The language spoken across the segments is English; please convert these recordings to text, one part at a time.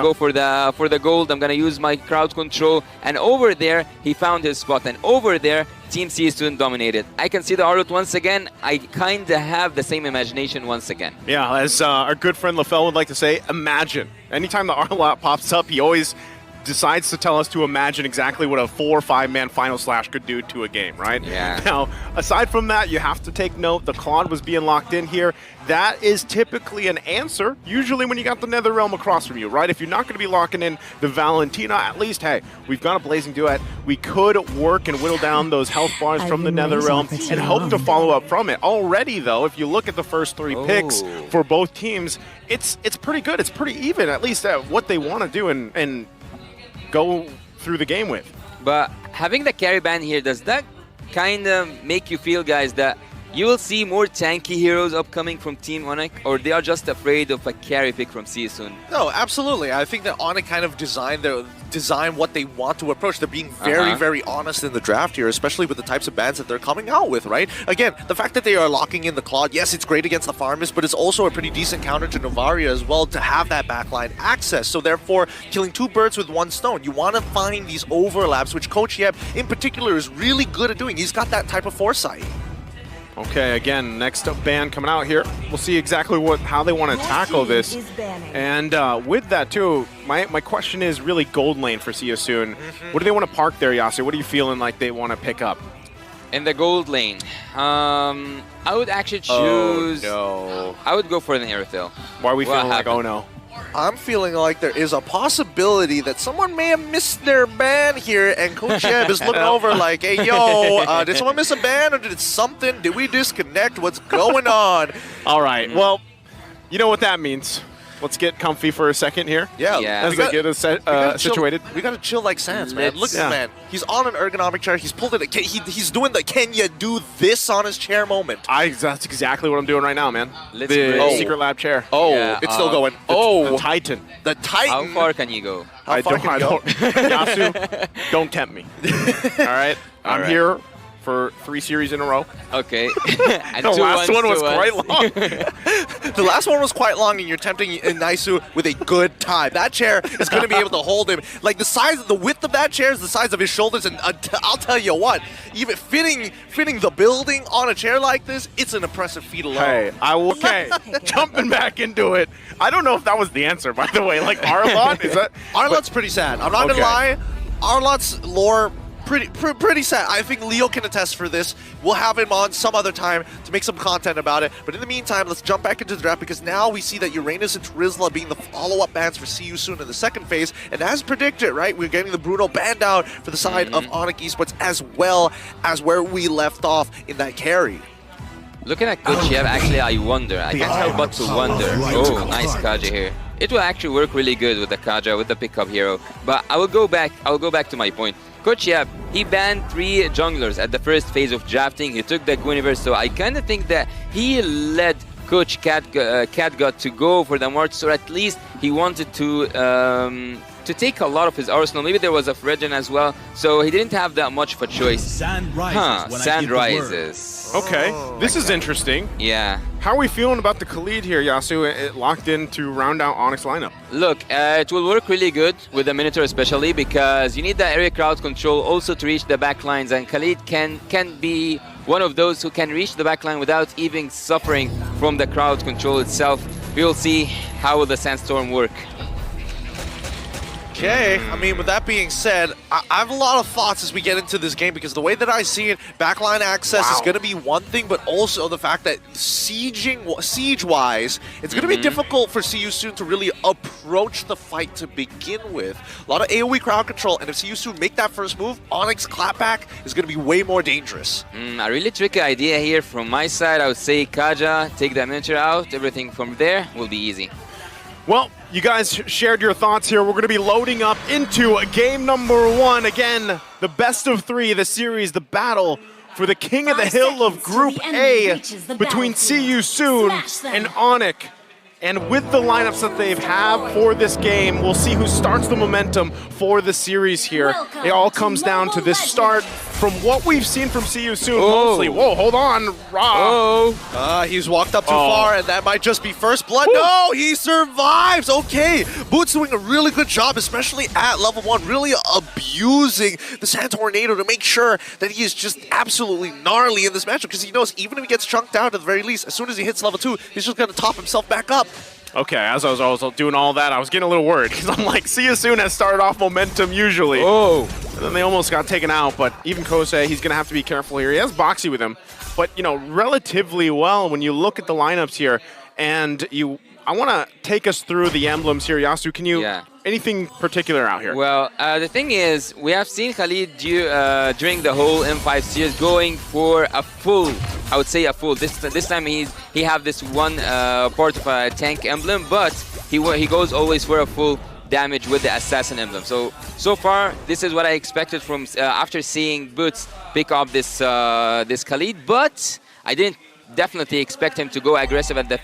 go for the gold. I'm gonna use my crowd control, and over there he found his spot, and over there Team C-Student dominated. I can see the Arlot once again. I kinda have the same imagination once again. Yeah, as our good friend LaFell would like to say, imagine. Anytime the Arlot pops up, he always decides to tell us to imagine exactly what a 4 or 5-man final slash could do to a game, right? Yeah. Now, aside from that, you have to take note the Claude was being locked in here. That is typically an answer, usually when you got the Netherrealm across from you, right? If you're not going to be locking in the Valentina, at least, hey, we've got a Blazing Duet. We could work and whittle down those health bars from the Netherrealm and hope to follow up from it. Already, though, if you look at the first 3 picks for both teams, it's pretty good. It's pretty even, at least at what they want to do and go through the game with. But having the carry ban here, does that kind of make you feel, guys, that you will see more tanky heroes upcoming from Team ONIC, or they are just afraid of a carry pick from CSUN? No, absolutely. I think that ONIC kind of design what they want to approach. They're being very, very honest in the draft here, especially with the types of bans that they're coming out with, right? Again, the fact that they are locking in the Claude, yes, it's great against the Farmist, but it's also a pretty decent counter to Novaria as well to have that backline access. So therefore, killing 2 birds with 1 stone. You want to find these overlaps, which Coach Yeb in particular is really good at doing. He's got that type of foresight. Okay, again, next up ban coming out here. We'll see exactly how they want to tackle this. And with that too, my question is really gold lane for CSUN. What do they want to park there, Yasu? What are you feeling like they want to pick up? In the gold lane, I would actually choose... Oh, no. I would go for an Aerothil. Why are we feeling like, oh no? I'm feeling like there is a possibility that someone may have missed their ban here, and Coach Yeb is looking over like, hey, yo, did someone miss a ban, or did something? Did we disconnect? What's going on? All right, well, you know what that means. Let's get comfy for a second here. Yeah. As they get us situated. We got to chill like Sans, man. Look at Yeah. this man. He's on an ergonomic chair. He's pulled it. He's doing the can you do this on his chair moment. That's exactly what I'm doing right now, man. Let's The break. secret lab chair. Oh, Yeah, it's still going. The Titan. The Titan. How far can you go? How far can you go? Yasu, don't tempt me. All right? I'm here for 3 series in a row. Okay. And The 2 last one was 2 quite long. The last one was quite long, and you're tempting Naisu with a good time. That chair is going to be able to hold him. Like the width of that chair is the size of his shoulders, and I'll tell you what, even fitting the building on a chair like this, it's an impressive feat alone. Hey, jumping back into it. I don't know if that was the answer, by the way. Like Arlot, is that? Arlot's pretty sad. I'm not gonna lie. Arlot's lore. Pretty sad. I think Leo can attest for this. We'll have him on some other time to make some content about it. But in the meantime, let's jump back into the draft, because now we see that Uranus and Trizla being the follow-up bans for See You Soon in the second phase. And as predicted, right, we're getting the Bruno banned out for the side of ONIC E-sports, as well as where we left off in that carry. Looking at Coach Yeb, actually, I wonder. I can't help but to wonder. Oh, nice Kaja here. It will actually work really good with the Kaja, with the pickup hero. But I will go back to my point. Coach Yeb, he banned 3 junglers at the first phase of drafting. He took the Guinevere, so I kind of think that he led Coach Catgut to go for the March, or at least he wanted to take a lot of his arsenal. Maybe there was a Fredgen as well, so he didn't have that much of a choice. Sand rises. Sand rises. Okay, this is interesting. Yeah. How are we feeling about the Khalid here, Yasu? It locked in to round out ONIC's lineup. Look, it will work really good with the Minotaur especially, because you need the area crowd control also to reach the backlines, and Khalid can be one of those who can reach the backline without even suffering from the crowd control itself. We will see how will the Sandstorm work. Okay, I mean, with that being said, I have a lot of thoughts as we get into this game, because the way that I see it, backline access is going to be one thing, but also the fact that siege-wise, it's going to be difficult for CU Soon to really approach the fight to begin with. A lot of AoE crowd control, and if CU Soon make that first move, ONIC's clapback is going to be way more dangerous. A really tricky idea here from my side. I would say Kaja, take the miniature out, everything from there will be easy. Well, you guys shared your thoughts here. We're going to be loading up into game number 1. Again, the best of 3, the series, the battle for the King of the Hill of Group A between CU Soon and ONIC. And with the lineups that they have for this game, we'll see who starts the momentum for the series here. It all comes down to this start. from what we've seen from See You Soon, mostly. Whoa, hold on, Ra. He's walked up too far, and that might just be first blood. No, he survives. Okay, Boots doing a really good job, especially at level 1, really abusing the Sand Tornado to make sure that he is just absolutely gnarly in this matchup, because he knows even if he gets chunked out at the very least, as soon as he hits level 2, he's just going to top himself back up. Okay, as I was doing all that, I was getting a little worried, because I'm like, See You Soon has started off momentum usually. And then they almost got taken out, but even Kosei, he's going to have to be careful here. He has Boxy with him, but, you know, relatively well when you look at the lineups here, and I want to take us through the emblems here. Yasu, can you, anything particular out here? Well, the thing is, we have seen Khalid during the whole M5 series going for a full, I would say a full. This time he have this one part of a tank emblem, but he goes always for a full damage with the assassin emblem. So far, this is what I expected from after seeing Boots pick up this Khalid, but I didn't definitely expect him to go aggressive at the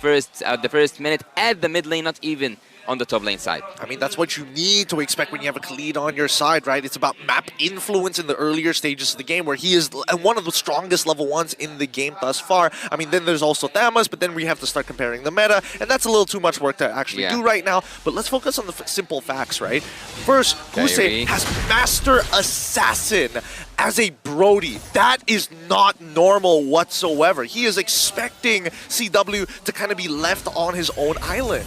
first minute at the mid lane, not even on the top lane side. I mean, that's what you need to expect when you have a Khalid on your side, right? It's about map influence in the earlier stages of the game, where he is one of the strongest level 1s in the game thus far. I mean, then there's also Thamas, but then we have to start comparing the meta, and that's a little too much work to actually do right now. But let's focus on the simple facts, right? First, Kosei has Master Assassin as a Brody. That is not normal whatsoever. He is expecting CW to kind of be left on his own island.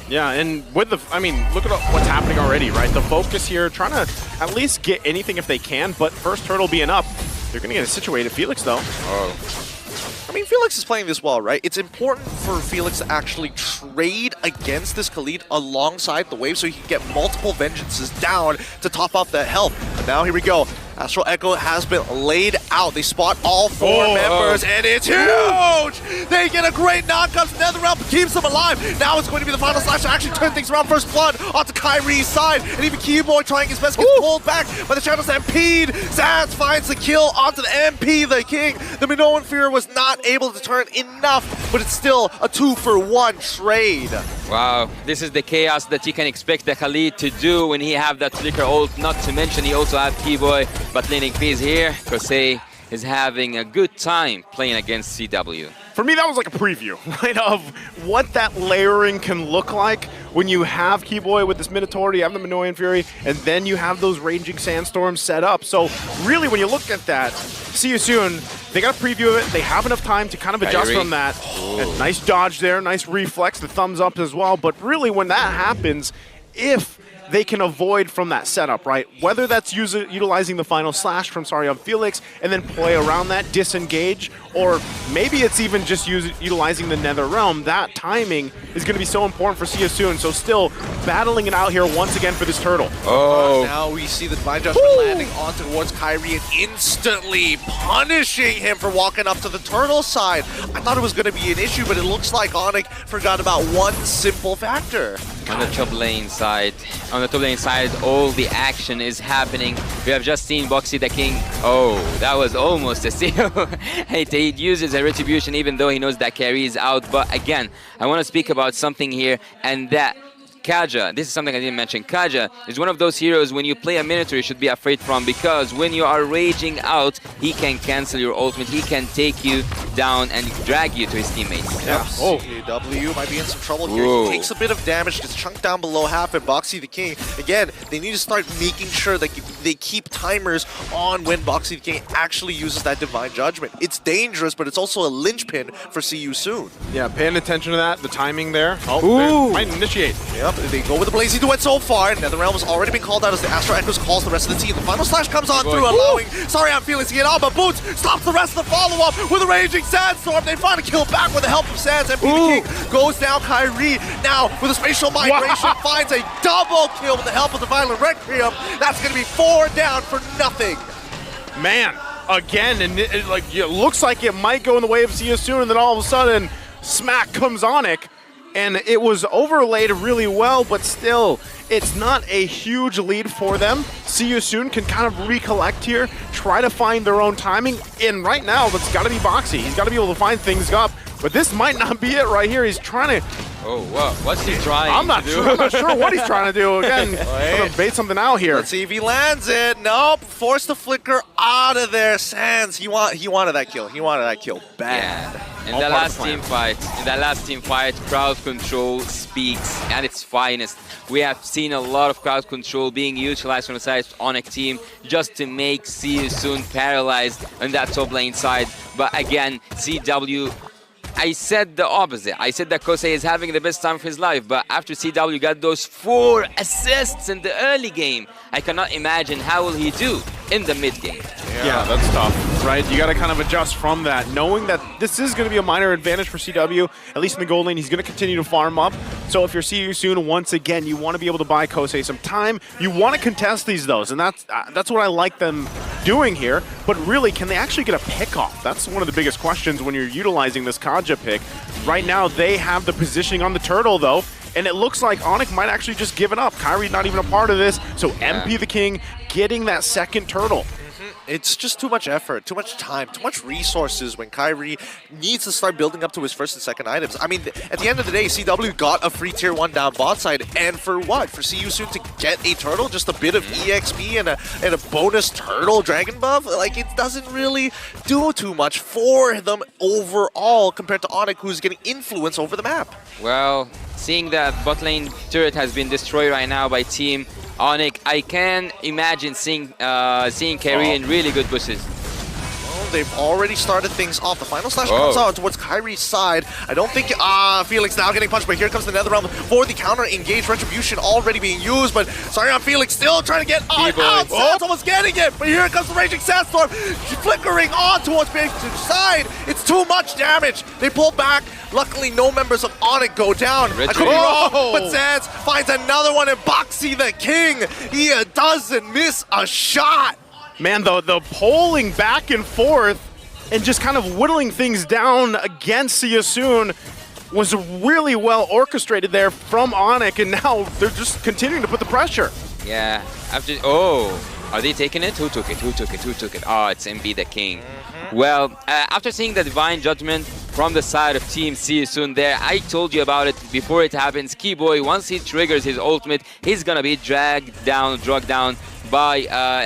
Yeah, and with the, I mean, look at what's happening already, right? The focus here, trying to at least get anything if they can, but first turtle being up, they're going to get a situated Felix, though. I mean, Felix is playing this well, right? It's important for Felix to actually trade against this Khalid alongside the wave so he can get multiple vengeances down to top off that health. But now here we go. Astral Echo has been laid out. They spot all 4 members, and it's huge! They get a great knockup. NetherRealm keeps them alive. Now it's going to be the final slash to actually turn things around. First blood onto Kyrie's side, and even Keyboy trying his best gets pulled back by the Shadow Stampede. Zaz finds the kill onto the MP, the King. The Minoan Fear was not able to turn enough, but it's still a 2-for-1 trade. Wow, this is the chaos that you can expect the Khalid to do when he have that Flicker ult, not to mention he also have Keyboy, but laning phase here, Kosei is having a good time playing against CW. For me, that was like a preview, right, of what that layering can look like when you have Keyboy with this Minotaur, you have the Minoan Fury, and then you have those Raging Sandstorms set up. So really, when you look at that, See You Soon, they got a preview of it. They have enough time to kind of adjust from that. Nice dodge there, nice reflex, the thumbs up as well. But really, when that happens, if they can avoid from that setup, right? Whether that's utilizing the final slash from Sorry on Felix and then play around that, disengage, or maybe it's even just utilizing the NetherRealm, that timing is going to be so important for See You Soon. So still battling it out here once again for this turtle. Now we see the Divine Judgment landing on towards Kyrie and instantly punishing him for walking up to the turtle side. I thought it was going to be an issue, but it looks like ONIC forgot about one simple factor. On the top lane side, all the action is happening. We have just seen Boxy the King. Oh, that was almost a steal. He uses a retribution even though he knows that carry is out. But again, I want to speak about something here, and that Kaja, this is something I didn't mention. Kaja is one of those heroes when you play a Minotaur you should be afraid from, because when you are raging out, he can cancel your ultimate, he can take you down and drag you to his teammates. Yeah. CW might be in some trouble here. He takes a bit of damage, gets chunked down below half, and Boxy the King, again, they need to start making sure that they keep timers on when Boxy the King actually uses that Divine Judgment. It's dangerous, but it's also a linchpin for See You Soon. Yeah, paying attention to that, the timing there. Oh, might initiate. Yep, they go with the Blazy Duet so far. NetherRealm has already been called out as the Astro Echoes calls the rest of the team. The final slash comes on through, allowing Sorry I'm Felix to get on, but Boots stops the rest of the follow-up with a Raging Sandstorm. They find a kill back with the help of Sands, and King goes down. Kyrie now with a spatial migration finds a double kill with the help of the Violent Requiem. That's going to be 4 down for nothing. Man, again, and it looks like it might go in the way of See You Soon, and then all of a sudden, smack comes ONIC. And it was overlaid really well, but still, it's not a huge lead for them. See You Soon can kind of recollect here, try to find their own timing, and right now, it's got to be Boxy. He's got to be able to find things up, but this might not be it right here. He's trying to Oh, wow. What's he trying I'm not to do? sure. I'm not sure what he's trying to do. Again, trying to bait something out here. Let's see if he lands it. Nope. Force the flicker out of there. Sans. He wanted that kill. He wanted that kill bad. Yeah. In the last team fight, crowd control speaks at its finest. We have seen a lot of crowd control being utilized from the side of ONIC team just to make See You Soon paralyzed on that top lane side. But again, CW, I said the opposite. I said that Kosei is having the best time of his life, but after CW got those 4 assists in the early game, I cannot imagine how will he do in the mid game. Yeah, that's tough, right? You got to kind of adjust from that, knowing that this is going to be a minor advantage for CW, at least in the gold lane. He's going to continue to farm up. So if you're See You Soon, once again, you want to be able to buy Kosei some time. You want to contest these, though, and that's what I like them doing here. But really, can they actually get a pick off? That's one of the biggest questions when you're utilizing this Kaja pick. Right now, they have the positioning on the turtle, though. And it looks like ONIC might actually just give it up. Kyrie's not even a part of this. So MP the King getting that second turtle. It's just too much effort, too much time, too much resources when Kyrie needs to start building up to his first and second items. I mean, at the end of the day, CW got a free tier 1 down bot side, and for what? For See You Soon to get a turtle, just a bit of EXP and a bonus turtle dragon buff? Like, it doesn't really do too much for them overall compared to ONIC, who's getting influence over the map. Well, seeing that bot lane turret has been destroyed right now by Team ONIC, I can imagine seeing Kerry in really good bushes. Well, they've already started things off. The final slash comes out towards Kyrie's side. I don't think Felix now getting punched, but here comes the Nether Realm for the counter engage. Retribution already being used, but sorry on Felix still trying to get on out. Sands almost getting it, but here comes the Raging Sandstorm flickering on towards Big side. It's too much damage. They pull back. Luckily, no members of ONIC go down. I could be wrong, but Sands finds another one, and Boxy the King, he doesn't miss a shot. Man, the polling back and forth and just kind of whittling things down against See You Soon was really well orchestrated there from ONIC, and now they're just continuing to put the pressure. Yeah, after are they taking it? Who took it? Who took it? Who took it? Oh, it's MB the King. Well, after seeing the Divine Judgment from the side of Team See You Soon there, I told you about it before it happens. Keyboy, once he triggers his ultimate, he's gonna be drugged down by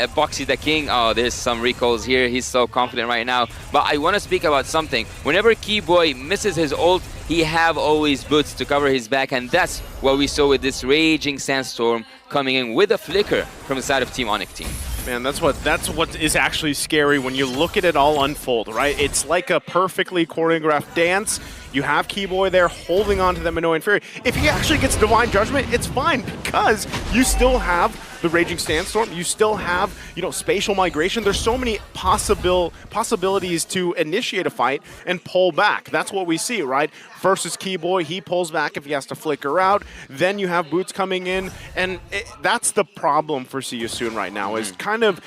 Boxy the King. Oh, there's some recalls here. He's so confident right now. But I want to speak about something. Whenever Keyboy misses his ult, he have always boots to cover his back, and that's what we saw with this Raging Sandstorm coming in with a flicker from the side of Team ONIC team. Man, that's what is actually scary when you look at it all unfold, right? It's like a perfectly choreographed dance. You have Keyboy there holding on to the Minoan Fury. If he actually gets Divine Judgment, it's fine because you still have the Raging Sandstorm. You still have, spatial migration. There's so many possibilities to initiate a fight and pull back. That's what we see, right? Versus Keyboy, he pulls back if he has to flicker out. Then you have Boots coming in, and that's the problem for See You Soon right now, is kind of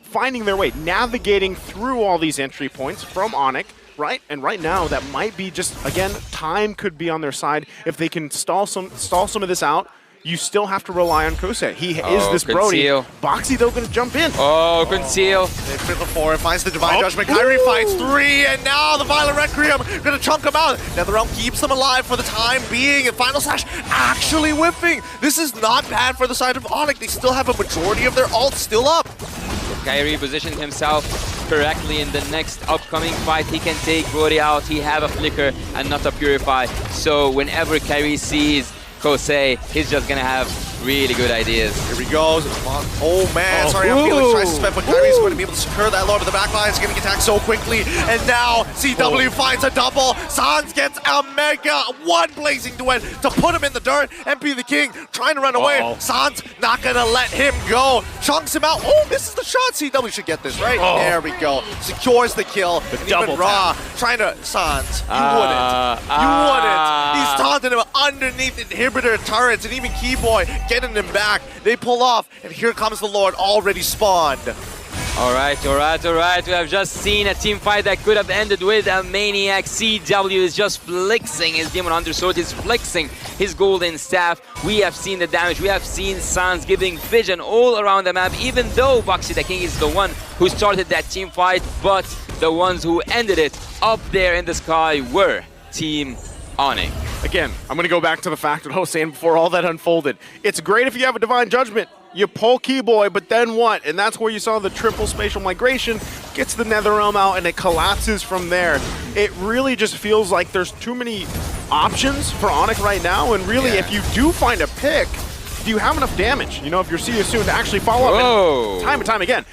finding their way, navigating through all these entry points from ONIC. Right, and right now that might be just, again, time could be on their side. If they can stall some of this out, you still have to rely on Kosei. He is this Brody. Boxy, though, going to jump in. Oh, conceal. They critical 4, finds the Divine Judgment. Kyrie finds 3, and now the Violent Requiem going to chunk him out. NetherRealm keeps them alive for the time being, and Final Slash actually whiffing. This is not bad for the side of ONIC. They still have a majority of their ults still up. Kyrie positioned himself correctly in the next upcoming fight. He can take Brody out. He have a flicker and not a purify. So whenever Kyrie sees Kosei, he's just gonna have really good ideas. Here he goes. Oh man, sorry, Felix tries to spend, but Kyrie's going to be able to secure that lower to the back line. He's getting attacked so quickly, and now CW finds a double. Sans gets a mega one blazing duet to put him in the dirt. MP the King trying to run away. Sans not gonna let him go. Chunks him out. Oh, misses the shot. CW should get this, right? There we go. Secures the kill. The and double even Raw trying to Sans. You wouldn't. You wouldn't. He's taunting him underneath inhibitor turrets, and even Keyboy getting him back. They pull off, and here comes the Lord already spawned. All right. We have just seen a team fight that could have ended with a maniac. CW is just flexing his Demon Hunter Sword. He's flexing his golden staff. We have seen the damage. We have seen Sans giving vision all around the map, even though Boxy the King is the one who started that team fight, but the ones who ended it up there in the sky were Team ONIC. again, I'm going to go back to the fact that I was saying before all that unfolded. It's great if you have a Divine Judgment. You pull Keyboy, but then what? And that's where you saw the triple spatial migration, gets the Netherrealm out, and it collapses from there. It really just feels like there's too many options for ONIC right now, and really, if you do find a pick, do you have enough damage? You know, if you're See You Soon to actually follow up, and time and time again.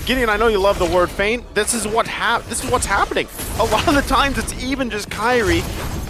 Gideon, I know you love the word feint. This is what's happening. A lot of the times, it's even just Kairi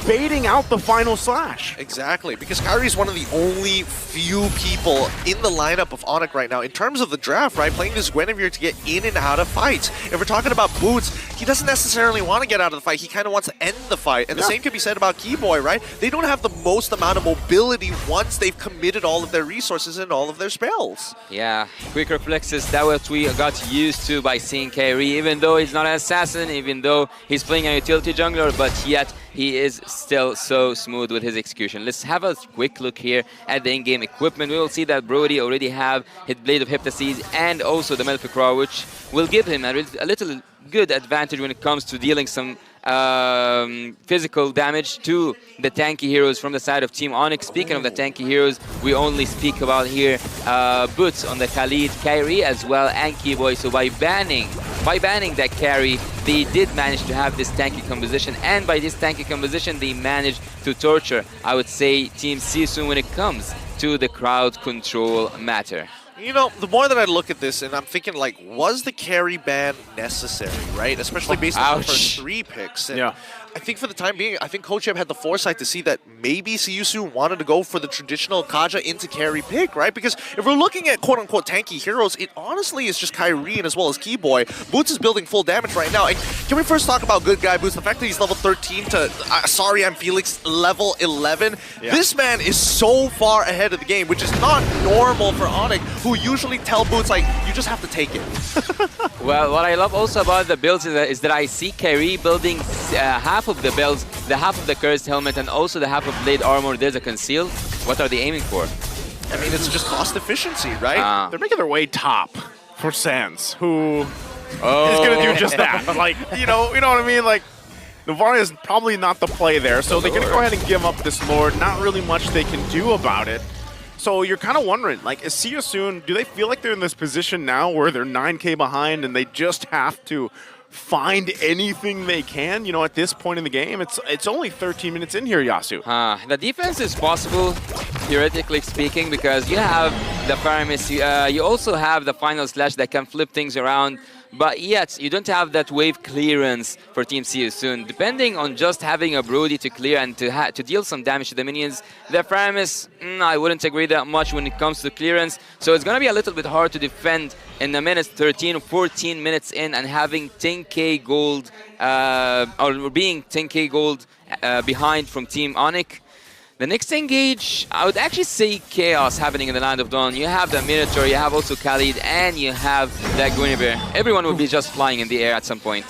baiting out the final slash. Exactly, because Kairi is one of the only few people in the lineup of ONIC right now, in terms of the draft, right, playing this Guinevere to get in and out of fights. If we're talking about Boots, he doesn't necessarily want to get out of the fight, he kind of wants to end the fight. And the same can be said about Keyboy, right? They don't have the most amount of mobility once they've committed all of their resources and all of their spells. Yeah, quick reflexes, that what we got used to by seeing Kairi, even though he's not an assassin, even though he's playing a utility jungler, but yet he is still so smooth with his execution. Let's have a quick look here at the in-game equipment. We will see that Brody already have his Blade of Hypnosis and also the Melficraw, which will give him a little good advantage when it comes to dealing some physical damage to the tanky heroes from the side of Team ONIC. Speaking of the tanky heroes, we only speak about here Boots on the Khalid, Kairi as well, and Keyboy. So by banning that carry, they did manage to have this tanky composition, and by this tanky composition, they managed to torture, I would say, Team Sisu when it comes to the crowd control matter. You know, the more that I look at this, and I'm thinking, like, was the carry ban necessary, right? Especially based on the first 3 picks. And I think for the time being, I think Coach Eb had the foresight to see that maybe Siusu wanted to go for the traditional Kaja into carry pick, right? Because if we're looking at quote-unquote tanky heroes, it honestly is just Kairi as well as Keyboy. Boots is building full damage right now. And can we first talk about good guy Boots? The fact that he's level 13 to, sorry, I'm Felix, level 11. This man is so far ahead of the game, which is not normal for ONIC, who usually tell Boots, like, you just have to take it. Well, what I love also about the builds is that I see Kairi building half of the builds, the half of the Cursed Helmet, and also the half of Blade Armor. There's a Conceal. What are they aiming for? I mean, it's just cost efficiency, right? They're making their way top for Sans, who is going to do just that. Like, you know what I mean? Like, Novaria is probably not the play there, so they're going to go ahead and give up this Lord. Not really much they can do about it. So you're kind of wondering, like, is See You Soon, do they feel like they're in this position now where they're 9K behind and they just have to find anything they can, you know, at this point in the game? It's only 13 minutes in here, Yasu. The defense is possible, theoretically speaking, because you have the Paramis, you also have the Final Slash that can flip things around, but yet you don't have that wave clearance for Team See You Soon. Depending on just having a Brody to clear and to deal some damage to the minions, the Paramis, I wouldn't agree that much when it comes to clearance, so it's going to be a little bit hard to defend in the minutes 13 or 14 minutes in and having 10k gold, or being 10k gold behind from Team ONIC. The next engage, I would actually say chaos happening in the Land of Dawn. You have the Minotaur, you have also Khalid, and you have that Guinevere. Everyone will be just flying in the air at some point.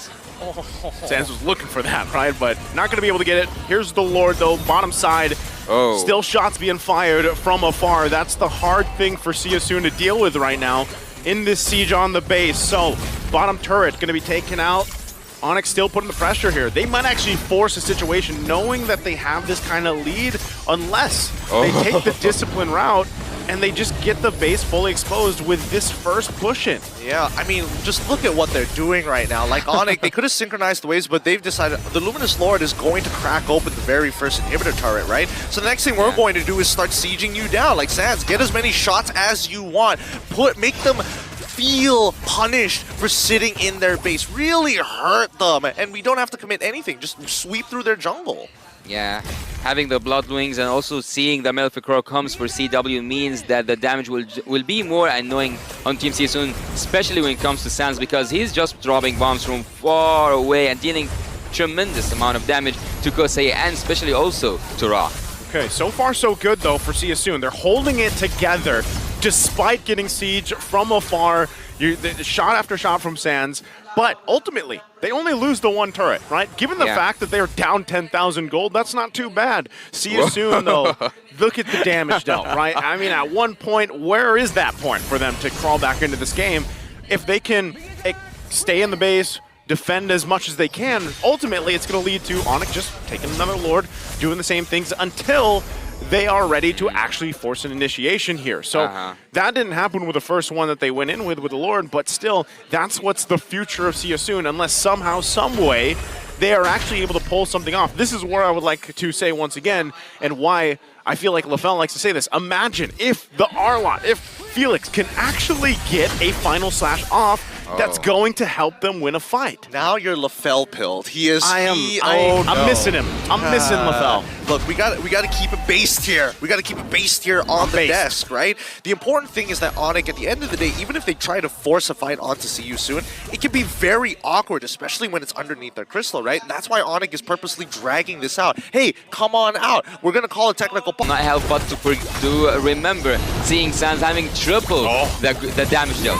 Sans was looking for that, right? But not going to be able to get it. Here's the Lord, though, bottom side. Still shots being fired from afar. That's the hard thing for See You Soon to deal with right now in this siege on the base. So, bottom turret going to be taken out. ONIC still putting the pressure here. They might actually force a situation knowing that they have this kind of lead unless they take the discipline route and they just get the base fully exposed with this first push in. Yeah, I mean, just look at what they're doing right now. Like ONIC, they could have synchronized the waves, but they've decided the Luminous Lord is going to crack open the very first inhibitor turret, right? So the next thing we're going to do is start sieging you down. Like Sans, get as many shots as you want. Make them feel punished for sitting in their base. Really hurt them, and we don't have to commit anything. Just sweep through their jungle. Yeah, having the Blood Wings and also seeing the Melficraw comes for CW means that the damage will be more annoying on Team See You Soon, especially when it comes to Sans, because he's just dropping bombs from far away and dealing tremendous amount of damage to Kosei and especially also to Ra. Okay, so far so good though for See You Soon. They're holding it together despite getting siege from afar, shot after shot from Sans. But ultimately, they only lose the one turret, right? Given the fact that they're down 10,000 gold, that's not too bad. See You Soon, though, look at the damage dealt, right? I mean, at one point, where is that point for them to crawl back into this game? If they can stay in the base, defend as much as they can. Ultimately, it's going to lead to ONIC just taking another Lord, doing the same things until they are ready to actually force an initiation here. So that didn't happen with the first one that they went in with the Lord, but still, that's what's the future of CSUN, unless somehow, some way, they are actually able to pull something off. This is where I would like to say once again, and why I feel like LaFell likes to say this. Imagine if the Arlot, if Felix can actually get a final slash off that's going to help them win a fight. Now you're LaFell pilled. He is. I'm missing him. I'm missing LaFell. Look, we got to keep it based here. We got to keep it based here on the desk, right? The important thing is that ONIC, at the end of the day, even if they try to force a fight onto CSUN, it can be very awkward, especially when it's underneath their crystal, right? And that's why ONIC is purposely dragging this out. Hey, come on out. We're gonna call a technical. Not help but to remember seeing Sans having triple the damage dealt.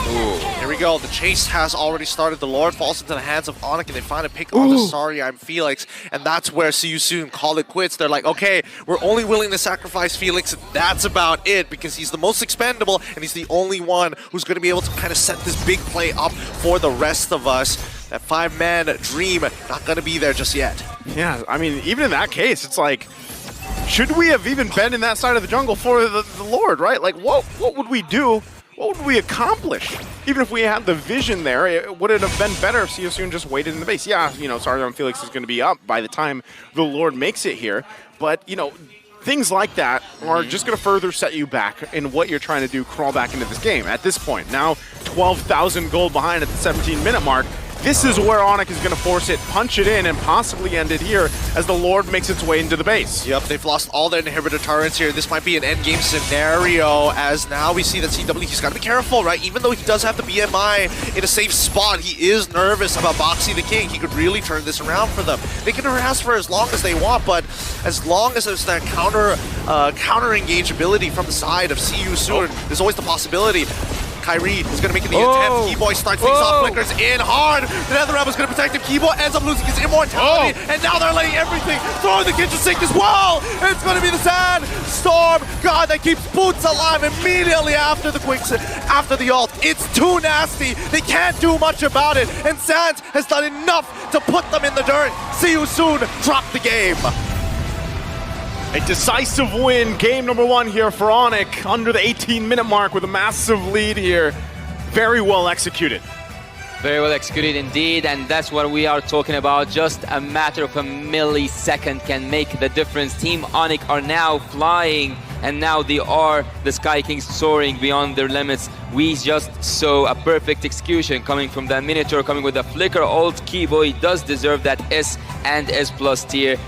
Here we go. The chase has already started. The Lord falls into the hands of ONIC, and they find a pick on the Sorry I'm Felix, and that's where CSUN call it quits. They're like, okay, we're only willing to sacrifice Felix, and that's about it, because he's the most expendable, and he's the only one who's going to be able to kind of set this big play up for the rest of us. That 5-man dream not going to be there just yet. Yeah, I mean, even in that case, it's like, should we have even been in that side of the jungle for the Lord, right? Like, what would we do? What would we accomplish? Even if we had the vision there, would it have been better if CSUN just waited in the base? Yeah, you know, Sorry Felix is going to be up by the time the Lord makes it here. But, you know, things like that are just going to further set you back in what you're trying to do, crawl back into this game. At this point, now 12,000 gold behind at the 17-minute mark. This is where ONIC is going to force it, punch it in, and possibly end it here as the Lord makes its way into the base. Yep, they've lost all their inhibitor turrets here. This might be an endgame scenario, as now we see that CW, he's got to be careful, right? Even though he does have the BMI in a safe spot, he is nervous about Boxy the King. He could really turn this around for them. They can harass for as long as they want, but as long as there's that counter-engage ability from the side of CSUN, there's always the possibility. Kyrie is going to make the attempt. Keyboy starts things off, flickers in hard. The NetherRealm is going to protect him. Keyboy ends up losing his immortality, and now they're letting everything throw the kitchen sink as well. It's going to be the Sand Storm God that keeps Boots alive immediately after the after the ult. It's too nasty. They can't do much about it, and Sands has done enough to put them in the dirt. See you soon. Drop the game. A decisive win, game number 1 here for ONIC, under the 18-minute mark with a massive lead here. Very well executed. Very well executed indeed, and that's what we are talking about. Just a matter of a millisecond can make the difference. Team ONIC are now flying, and now they are the Sky Kings soaring beyond their limits. We just saw a perfect execution coming from the Minotaur, coming with the flicker ult. Keyboy does deserve that S and S+ tier.